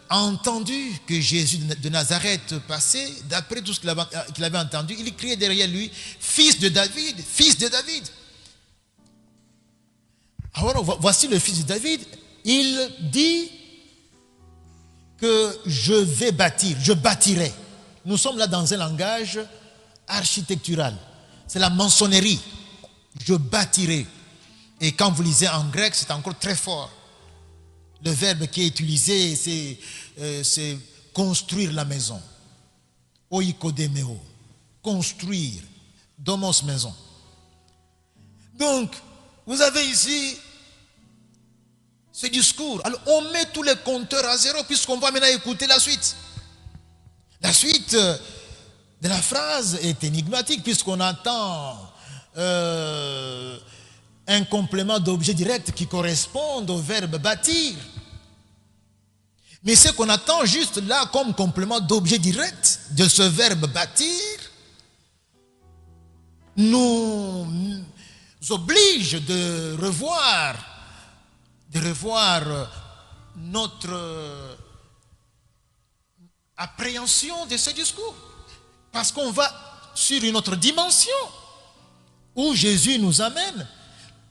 entendu que Jésus de Nazareth passait, d'après tout ce qu'il avait entendu, il criait derrière lui, fils de David, fils de David. Alors voici le fils de David, il dit que je vais bâtir, je bâtirai. Nous sommes là dans un langage architectural. C'est la maçonnerie. Je bâtirai. Et quand vous lisez en grec, c'est encore très fort. Le verbe qui est utilisé, c'est construire la maison. Oikodemeo. Construire. Domos, maison. Donc, vous avez ici ce discours. Alors on met tous les compteurs à zéro puisqu'on va maintenant écouter la suite. La suite de la phrase est énigmatique puisqu'on attend un complément d'objet direct qui correspond au verbe bâtir. Mais ce qu'on attend juste là comme complément d'objet direct de ce verbe bâtir nous oblige de revoir notre appréhension de ce discours. Parce qu'on va sur une autre dimension où Jésus nous amène.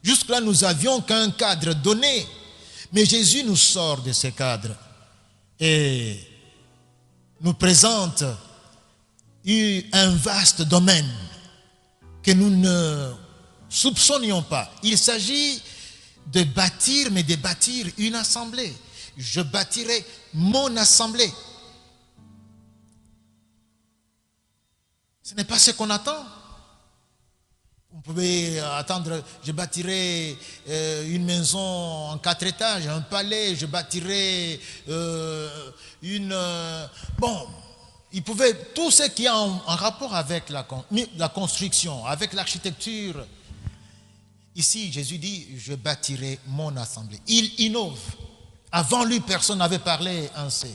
Jusque-là, nous n'avions qu'un cadre donné. Mais Jésus nous sort de ce cadre et nous présente un vaste domaine que nous ne soupçonnions pas. Il s'agit de bâtir, mais de bâtir une assemblée. Je bâtirai mon assemblée. Ce n'est pas ce qu'on attend. Vous pouvez attendre, je bâtirai une maison en 4 étages, un palais, je bâtirai bon, il pouvait, tout ce qui est en rapport avec la construction, avec l'architecture. Ici, Jésus dit, je bâtirai mon assemblée. Il innove. Avant lui, personne n'avait parlé ainsi.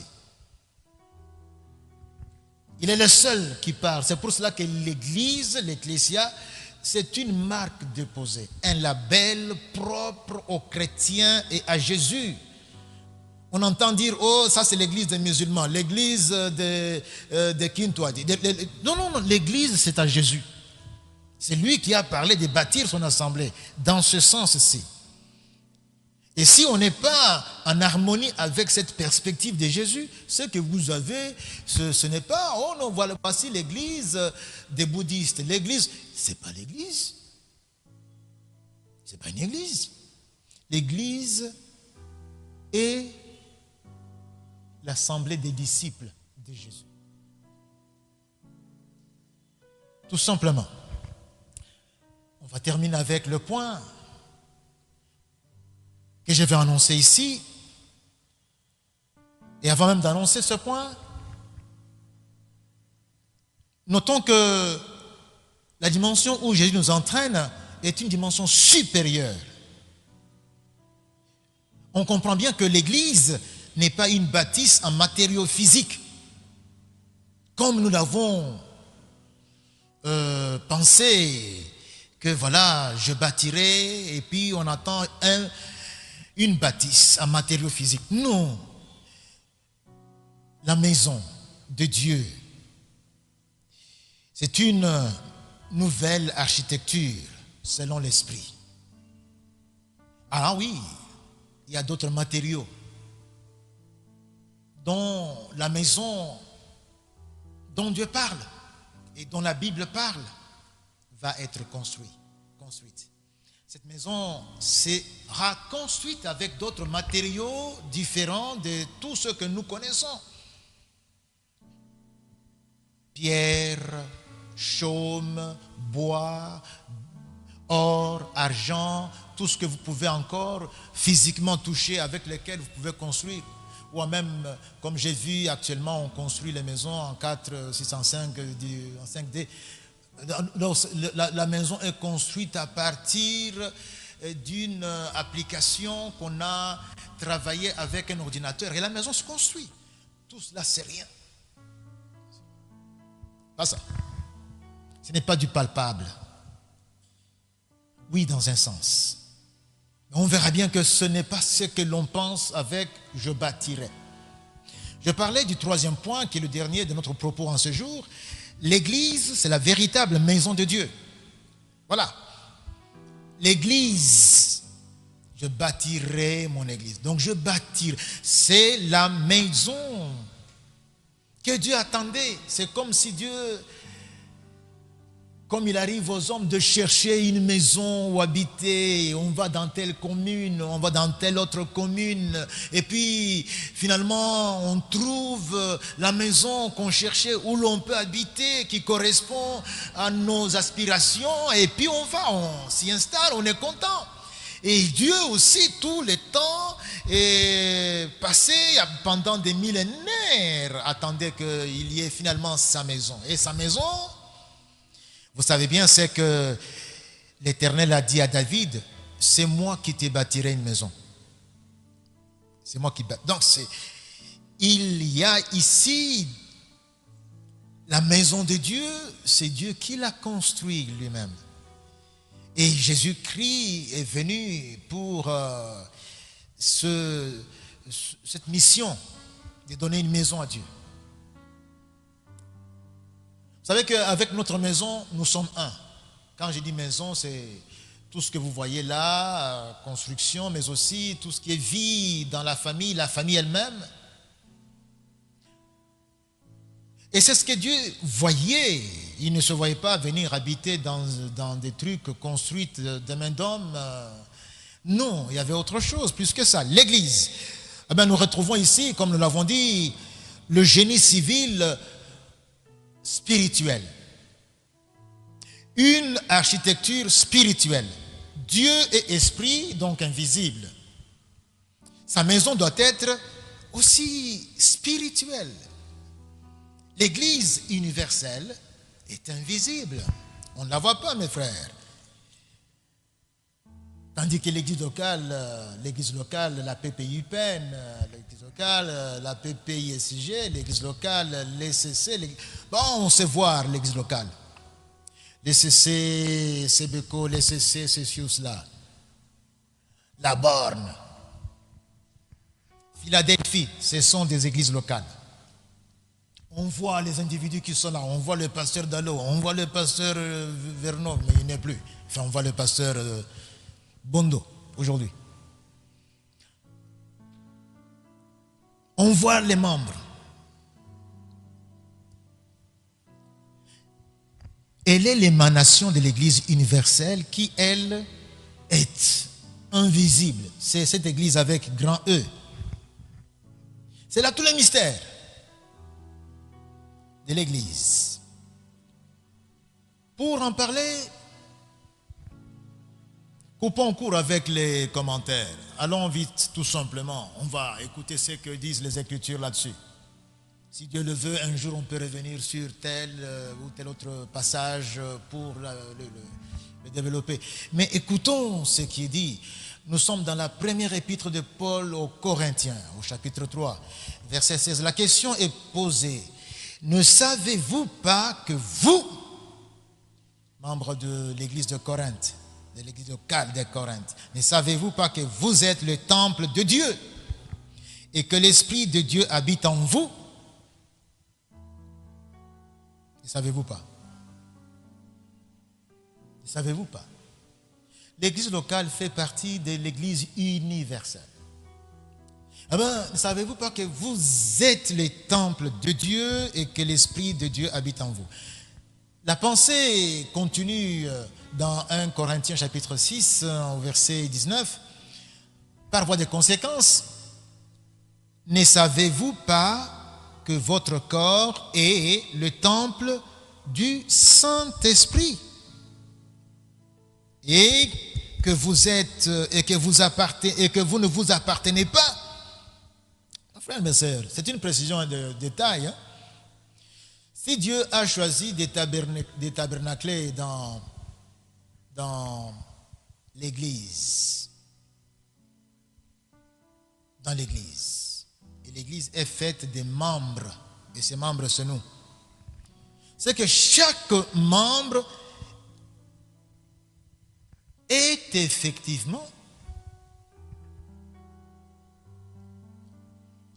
Il est le seul qui parle. C'est pour cela que l'Église, l'Ecclésia, c'est une marque déposée, un label propre aux chrétiens et à Jésus. On entend dire, oh, ça c'est l'église des musulmans, l'église de Kintoadi. Non, l'église c'est à Jésus. C'est lui qui a parlé de bâtir son assemblée, dans ce sens-ci. Et si on n'est pas en harmonie avec cette perspective de Jésus, ce que vous avez, ce n'est pas, oh non, voilà, voici l'église des bouddhistes. L'église, c'est pas l'église. C'est pas une église. L'église est l'assemblée des disciples de Jésus. Tout simplement. On va terminer avec le point que je vais annoncer ici. Et avant même d'annoncer ce point, notons que la dimension où Jésus nous entraîne est une dimension supérieure. On comprend bien que l'Église n'est pas une bâtisse en matériaux physiques, comme nous l'avons pensé, que voilà, je bâtirai, et puis on attend une bâtisse en matériaux physiques. Non. La maison de Dieu, c'est une nouvelle architecture selon l'Esprit. Ah oui, il y a d'autres matériaux dont la maison dont Dieu parle et dont la Bible parle va être construite. Cette maison sera construite avec d'autres matériaux différents de tout ce que nous connaissons. Pierre, chaume, bois, or, argent, tout ce que vous pouvez encore physiquement toucher, avec lesquels vous pouvez construire. Ou même, comme j'ai vu actuellement, on construit les maisons en 4, 6, en 5, en 5D. La maison est construite à partir d'une application qu'on a travaillé avec un ordinateur. Et la maison se construit. Tout cela, c'est rien. Pas ça. Ce n'est pas du palpable. Oui, dans un sens. Mais on verra bien que ce n'est pas ce que l'on pense avec « je bâtirai ». Je parlais du troisième point, qui est le dernier de notre propos en ce jour. L'Église, c'est la véritable maison de Dieu. Voilà. L'Église, je bâtirai mon Église. Donc je bâtirai. C'est la maison que Dieu attendait. C'est comme si Dieu, comme il arrive aux hommes de chercher une maison où habiter, on va dans telle commune, on va dans telle autre commune, et puis finalement on trouve la maison qu'on cherchait où l'on peut habiter, qui correspond à nos aspirations, et puis on s'y installe, on est content. Et Dieu aussi, tout le temps, et passé pendant des millénaires, attendait qu'il y ait finalement sa maison. Et sa maison, vous savez bien, c'est que l'Éternel a dit à David, c'est moi qui te bâtirai une maison. C'est moi qui bâtirai. Donc, il y a ici la maison de Dieu, c'est Dieu qui l'a construit lui-même. Et Jésus-Christ est venu pour cette mission de donner une maison à Dieu. Vous savez qu'avec notre maison, nous sommes un. Quand je dis maison, c'est tout ce que vous voyez là, construction, mais aussi tout ce qui est vie dans la famille elle-même. Et c'est ce que Dieu voyait. Il ne se voyait pas venir habiter dans des trucs construits de main d'homme. Non, il y avait autre chose, plus que ça. L'Église. Eh bien, nous retrouvons ici, comme nous l'avons dit, le génie civil spirituel. Une architecture spirituelle. Dieu est esprit, donc invisible. Sa maison doit être aussi spirituelle. L'Église universelle est invisible. On ne la voit pas, mes frères. Tandis que l'Église locale, la PPUPEN, l'Église locale, la PPISG, l'Église locale, l'ECC, bon, on sait voir l'Église locale. L'ECC, CBECO, l'ECC, Cessius là. La Borne. Philadelphie, ce sont des églises locales. On voit les individus qui sont là, on voit le pasteur Dallot, on voit le pasteur Vernon, mais il n'est plus. Enfin, on voit le pasteur Bondo aujourd'hui. On voit les membres. Elle est l'émanation de l'Église universelle qui, elle, est invisible. C'est cette Église avec grand E. C'est là tout le mystère de l'Église. Pour en parler, coupons court avec les commentaires. Allons vite, tout simplement. On va écouter ce que disent les Écritures là-dessus. Si Dieu le veut, un jour on peut revenir sur tel ou tel autre passage pour le développer. Mais écoutons ce qui est dit. Nous sommes dans la première épître de Paul aux Corinthiens, au chapitre 3, verset 16. La question est posée. Ne savez-vous pas que vous, membres de l'église de Corinthe, de l'église locale de Corinthe, ne savez-vous pas que vous êtes le temple de Dieu et que l'Esprit de Dieu habite en vous? Ne savez-vous pas? Ne savez-vous pas? L'église locale fait partie de l'église universelle. Eh bien, ne savez-vous pas que vous êtes le temple de Dieu et que l'Esprit de Dieu habite en vous? La pensée continue dans 1 Corinthiens chapitre 6, au verset 19. Par voie de conséquence, ne savez-vous pas que votre corps est le temple du Saint-Esprit et que vous êtes et que vous ne vous appartenez pas? Frères et sœurs, c'est une précision de détail. Hein? Si Dieu a choisi de tabernacler dans l'Église, et l'Église est faite des membres, et ces membres, c'est nous, c'est que chaque membre est effectivement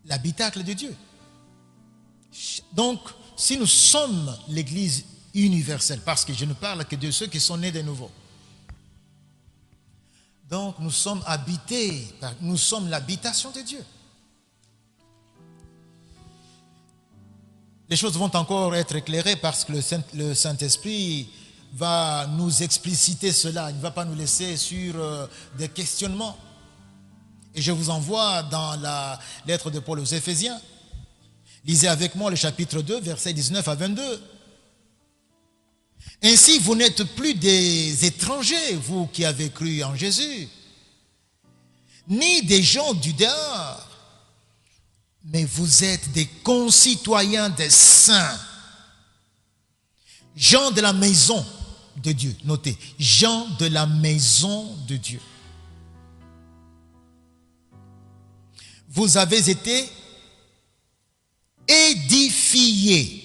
l'habitacle de Dieu. Donc, si nous sommes l'Église universelle, parce que je ne parle que de ceux qui sont nés de nouveau, donc nous sommes habités, nous sommes l'habitation de Dieu. Les choses vont encore être éclairées parce que le Saint-Esprit va nous expliciter cela. Il ne va pas nous laisser sur des questionnements. Et je vous envoie dans la lettre de Paul aux Éphésiens. Lisez avec moi le chapitre 2, versets 19 à 22. Ainsi, vous n'êtes plus des étrangers, vous qui avez cru en Jésus, ni des gens du dehors, mais vous êtes des concitoyens des saints, gens de la maison de Dieu. Notez, gens de la maison de Dieu. Vous avez été édifiés,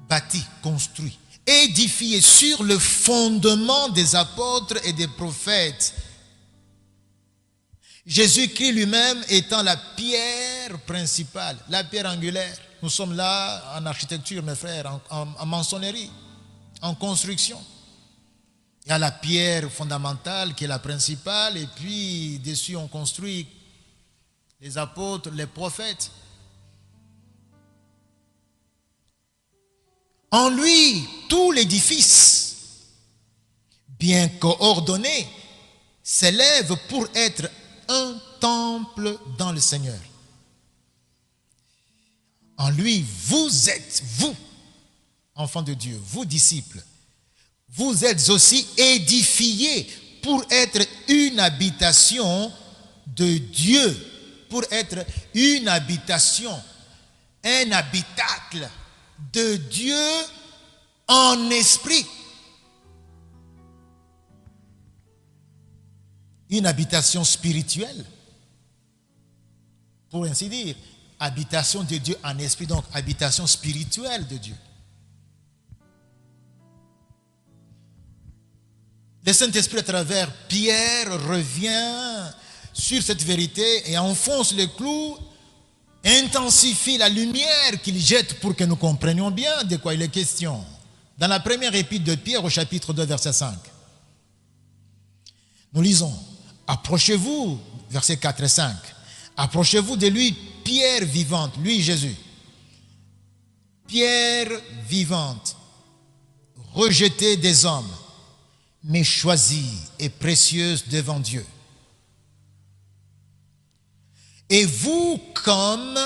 bâtis, construits, édifiés sur le fondement des apôtres et des prophètes. Jésus-Christ lui-même étant la pierre principale, la pierre angulaire. Nous sommes là en architecture, mes frères, en maçonnerie, en construction. Il y a la pierre fondamentale qui est la principale, et puis dessus on construit les apôtres, les prophètes. En lui, tout l'édifice, bien coordonné, s'élève pour être un temple dans le Seigneur. En lui, vous êtes, vous, enfants de Dieu, vous disciples, vous êtes aussi édifiés pour être une habitation de Dieu, pour être une habitation, un habitacle de Dieu en esprit. Une habitation spirituelle, pour ainsi dire, habitation de Dieu en esprit, donc habitation spirituelle de Dieu. Le Saint-Esprit à travers Pierre revient sur cette vérité et enfonce le clou, intensifie la lumière qu'il jette pour que nous comprenions bien de quoi il est question. Dans la première épître de Pierre au chapitre 2 verset 5, nous lisons: approchez-vous, versets 4 et 5, approchez-vous de lui, pierre vivante, lui Jésus, pierre vivante, rejetée des hommes, mais choisie et précieuse devant Dieu. Et vous, comme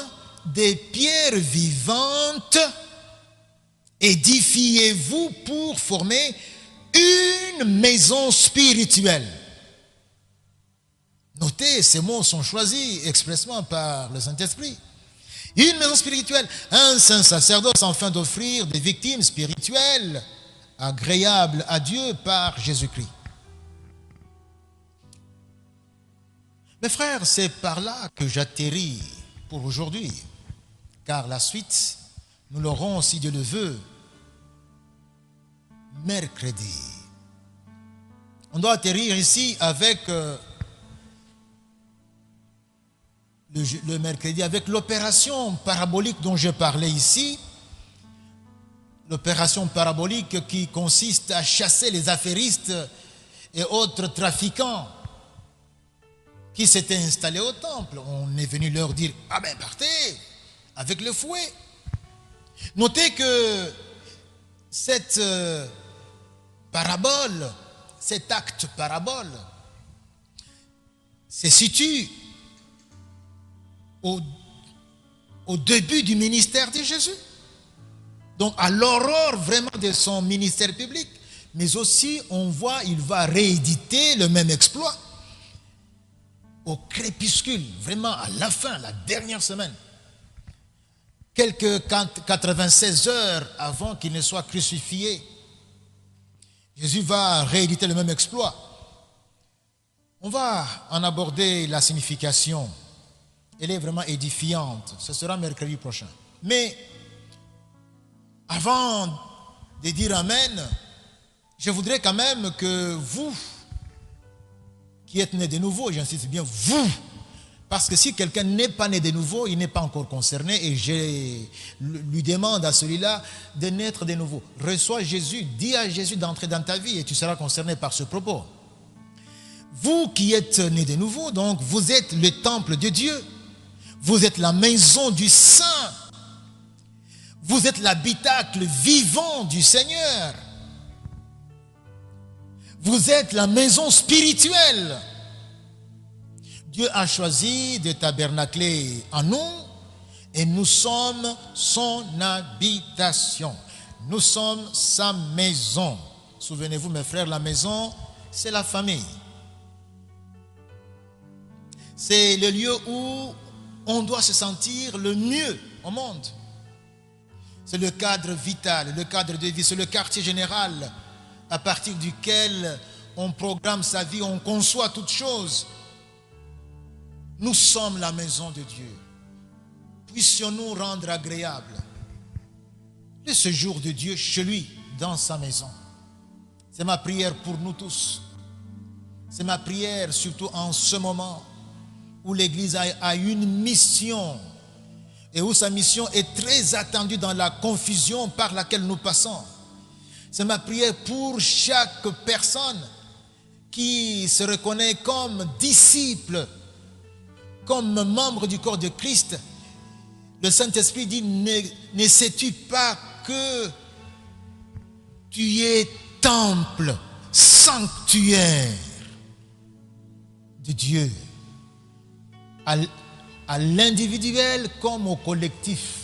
des pierres vivantes, édifiez-vous pour former une maison spirituelle. Notez, ces mots sont choisis expressément par le Saint-Esprit. Une maison spirituelle, un saint sacerdoce afin d'offrir des victimes spirituelles agréables à Dieu par Jésus-Christ. Mes frères, c'est par là que j'atterris pour aujourd'hui, car la suite, nous l'aurons, si Dieu le veut, mercredi. On doit atterrir ici avec le mercredi, avec l'opération parabolique dont je parlais ici, l'opération parabolique qui consiste à chasser les affairistes et autres trafiquants qui s'étaient installés au temple. On est venu leur dire: ah ben partez avec le fouet. Notez que cette parabole, cet acte parabole se situe au début du ministère de Jésus. Donc à l'aurore vraiment de son ministère public. Mais aussi on voit, il va rééditer le même exploit au crépuscule, vraiment à la fin, la dernière semaine. Quelques 96 heures avant qu'il ne soit crucifié, Jésus va rééditer le même exploit. On va en aborder la signification. Elle est vraiment édifiante. Ce sera mercredi prochain. Mais avant de dire Amen, je voudrais quand même que vous, qui êtes nés de nouveau, j'insiste bien, vous, parce que si quelqu'un n'est pas né de nouveau, il n'est pas encore concerné, et je lui demande à celui-là de naître de nouveau. Reçois Jésus, dis à Jésus d'entrer dans ta vie et tu seras concerné par ce propos. Vous qui êtes nés de nouveau, donc vous êtes le temple de Dieu, vous êtes la maison du Saint, vous êtes l'habitacle vivant du Seigneur. Vous êtes la maison spirituelle. Dieu a choisi de tabernacler en nous et nous sommes son habitation. Nous sommes sa maison. Souvenez-vous, mes frères, la maison, c'est la famille. C'est le lieu où on doit se sentir le mieux au monde. C'est le cadre vital, le cadre de vie, c'est le quartier général à partir duquel on programme sa vie, on conçoit toutes choses. Nous sommes la maison de Dieu. Puissions-nous rendre agréable le séjour de Dieu chez lui, dans sa maison. C'est ma prière pour nous tous. C'est ma prière surtout en ce moment où l'Église a une mission et où sa mission est très attendue dans la confusion par laquelle nous passons. C'est ma prière pour chaque personne qui se reconnaît comme disciple, comme membre du corps de Christ. Le Saint-Esprit dit, ne sais-tu pas que tu es temple, sanctuaire de Dieu, à l'individuel comme au collectif.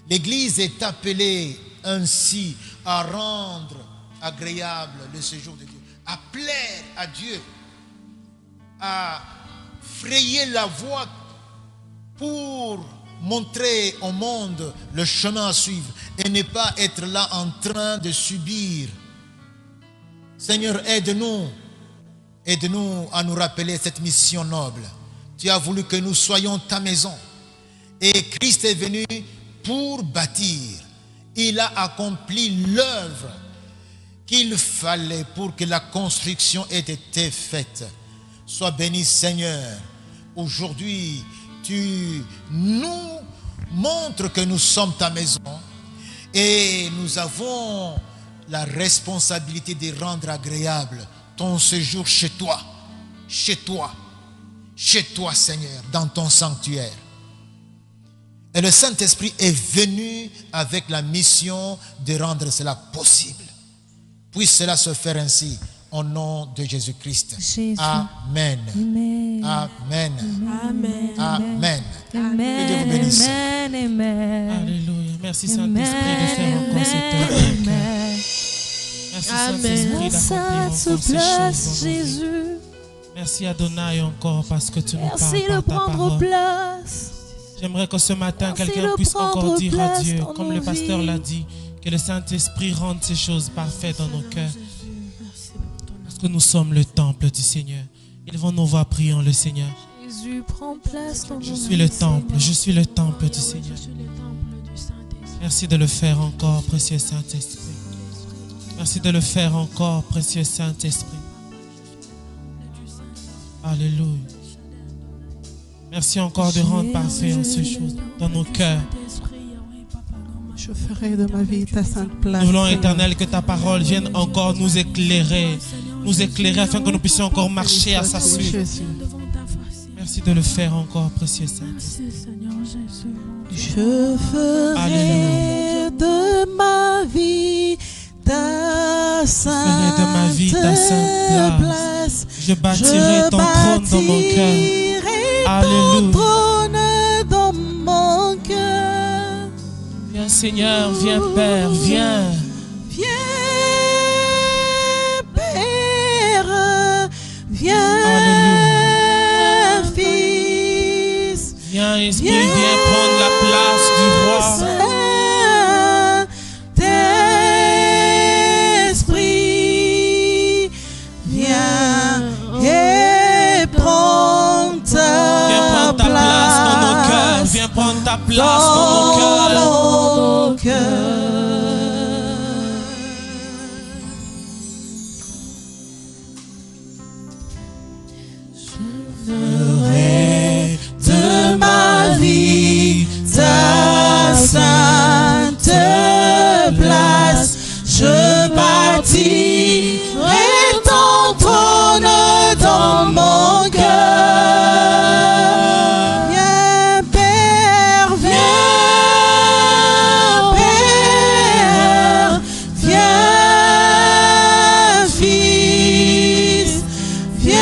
L'Église est appelée ainsi à rendre agréable le séjour de Dieu, à plaire à Dieu, à frayer la voie pour montrer au monde le chemin à suivre et ne pas être là en train de subir. Seigneur, aide-nous à nous rappeler cette mission noble. Tu as voulu que nous soyons ta maison et Christ est venu pour bâtir. Il a accompli l'œuvre qu'il fallait pour que la construction ait été faite. Sois béni, Seigneur. Aujourd'hui, tu nous montres que nous sommes ta maison et nous avons la responsabilité de rendre agréable ton séjour chez toi, Seigneur, dans ton sanctuaire. Et le Saint-Esprit est venu avec la mission de rendre cela possible. Puisse cela se faire ainsi, au nom de Jésus-Christ. Amen. Amen. Amen. Amen. Amen. Amen. Que Dieu vous bénisse. Amen. Amen. Alléluia. Merci Saint-Esprit de faire encore cette œuvre. Merci Saint-Esprit d'accomplir encore ces choses dans nos vies. Merci Adonai encore parce que tu nous parles Merci de par ta prendre parole. place. J'aimerais que ce matin, Merci quelqu'un de puisse encore prendre dire à place Dieu, dans comme nos le pasteur vies. l'a dit, que le Saint-Esprit rende ces choses parfaites dans nos cœurs. Parce que nous sommes le temple du Seigneur. Ils vont nous voir priant le Seigneur. Jésus, prends place dans nos Je vies. suis le temple, je suis le temple du Seigneur. Merci de le faire encore, précieux Saint-Esprit. Merci de le faire encore, précieux Saint-Esprit. Alléluia. Merci encore de rendre parfait en ces choses dans nos cœurs. Je ferai de ma vie ta sainte place. Nous voulons, Éternel, que ta parole vienne encore nous éclairer afin que nous puissions encore marcher à sa suite. Merci de le faire encore, précieux Saint-Esprit. Je ferai Alléluia. de ma vie ta sainte place. Je bâtirai ton trône dans mon cœur. Alléluia. Trône dans mon cœur. Viens Seigneur, viens Père, viens. Viens Père, viens Fils, Viens Esprit, viens prendre la place du roi. Saint-Esprit, viens et prends ta place dans nos cœurs. Viens prendre ta place dans nos cœurs. Je ferai de ma vie ta sainte place. Je bâtirai ton trône dans mon cœur. Viens Père, viens Fils, viens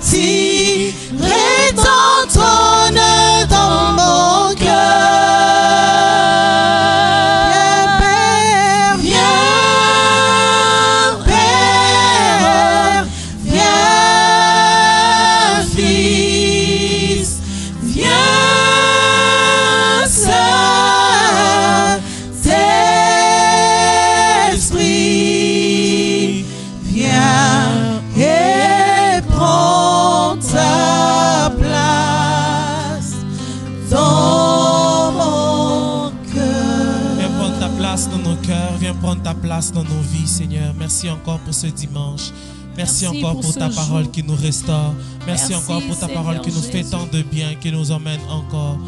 attirer ton trône dans mon cœur. Prendre ta place dans nos vies, Seigneur. Merci encore pour ce dimanche. Merci encore pour ta parole qui nous restaure. Merci encore pour ta parole qui nous fait tant de bien, qui nous emmène encore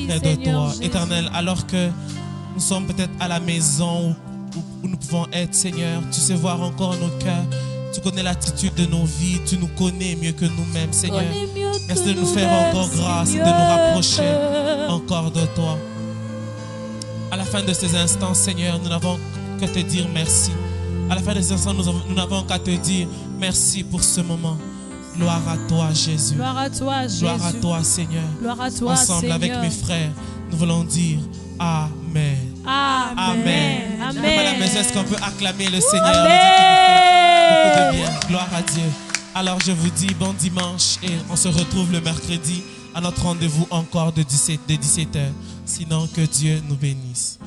près de toi. Éternel, alors que nous sommes peut-être à la maison où nous pouvons être, Seigneur, tu sais voir encore nos cœurs. Tu connais l'attitude de nos vies. Tu nous connais mieux que nous-mêmes, Seigneur. Merci de nous faire encore grâce et de nous rapprocher encore de toi. À la fin de ces instants, Seigneur, nous n'avons que te dire merci. À la fin de ces instants, nous n'avons qu'à te dire merci pour ce moment. Gloire à toi, Jésus. Gloire à toi, Jésus. Gloire à toi, Seigneur. Gloire à toi, ensemble, Seigneur. avec mes frères, nous voulons dire Amen. Amen. Amen. Amen. À la maison, est-ce qu'on peut acclamer le Seigneur? Amen. On dit qu'il nous fait beaucoup de bien. Gloire à Dieu. Alors, je vous dis bon dimanche et on se retrouve le mercredi à notre rendez-vous encore de 17h. Sinon, que Dieu nous bénisse.